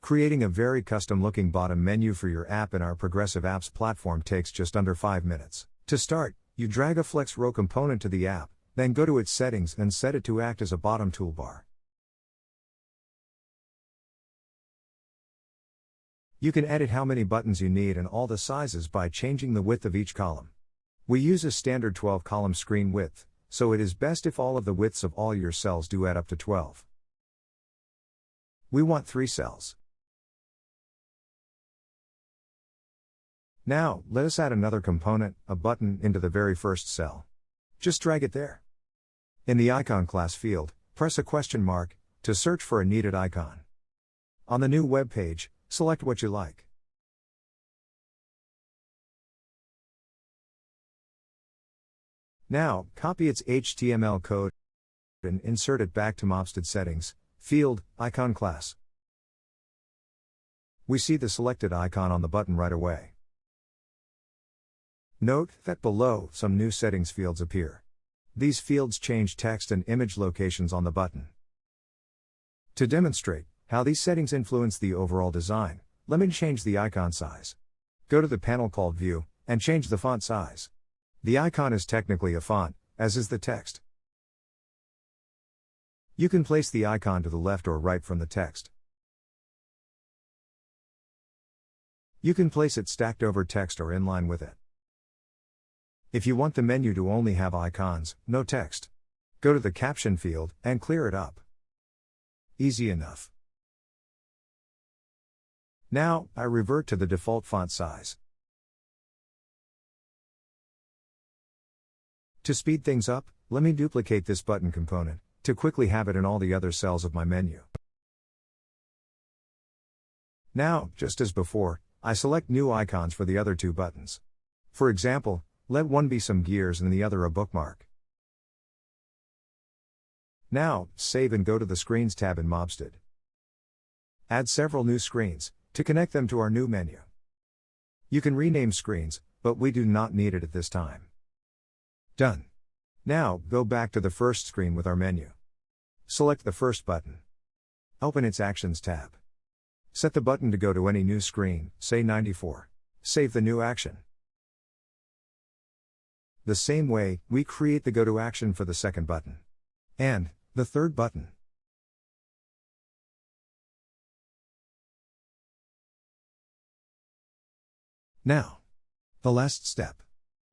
Creating a very custom-looking bottom menu for your app in our Progressive Apps platform takes just under 5 minutes. To start, you drag a FlexRow component to the app, then go to its settings and set it to act as a bottom toolbar. You can edit how many buttons you need and all the sizes by changing the width of each column. We use a standard 12-column screen width, so it is best if all of the widths of all your cells do add up to 12. We want 3 cells. Now, let us add another component, a button, into the very first cell. Just drag it there. In the icon class field, press a question mark to search for a needed icon. On the new web page, select what you like. Now, copy its HTML code and insert it back to Mobstead Settings, Field, Icon Class. We see the selected icon on the button right away. Note that below, some new settings fields appear. These fields change text and image locations on the button. To demonstrate how these settings influence the overall design, let me change the icon size. Go to the panel called View, and change the font size. The icon is technically a font, as is the text. You can place the icon to the left or right from the text. You can place it stacked over text or in line with it. If you want the menu to only have icons, no text, go to the caption field and clear it up. Easy enough. Now, I revert to the default font size. To speed things up, let me duplicate this button component to quickly have it in all the other cells of my menu. Now, just as before, I select new icons for the other 2 buttons. For example, let one be some gears and the other a bookmark. Now, save and go to the Screens tab in Mobstead. Add several new screens to connect them to our new menu. You can rename screens, but we do not need it at this time. Done. Now, go back to the first screen with our menu. Select the first button. Open its Actions tab. Set the button to go to any new screen, say 94. Save the new action. The same way, we create the go-to action for the second button. And the third button. Now, the last step.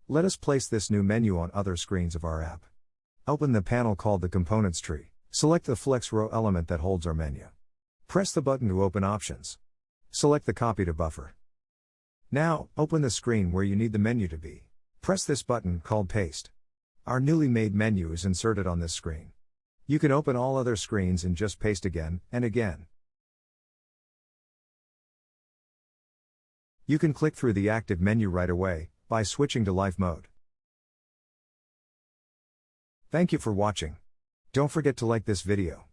Let us place this new menu on other screens of our app. Open the panel called the Components tree. Select the FlexRow element that holds our menu. Press the button to open Options. Select the Copy to Buffer. Now, open the screen where you need the menu to be. Press this button called Paste. Our newly made menu is inserted on this screen. You can open all other screens and just paste again and again. You can click through the active menu right away by switching to Live Mode. Thank you for watching. Don't forget to like this video.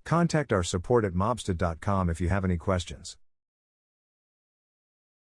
Contact our support at mobstead.com if you have any questions.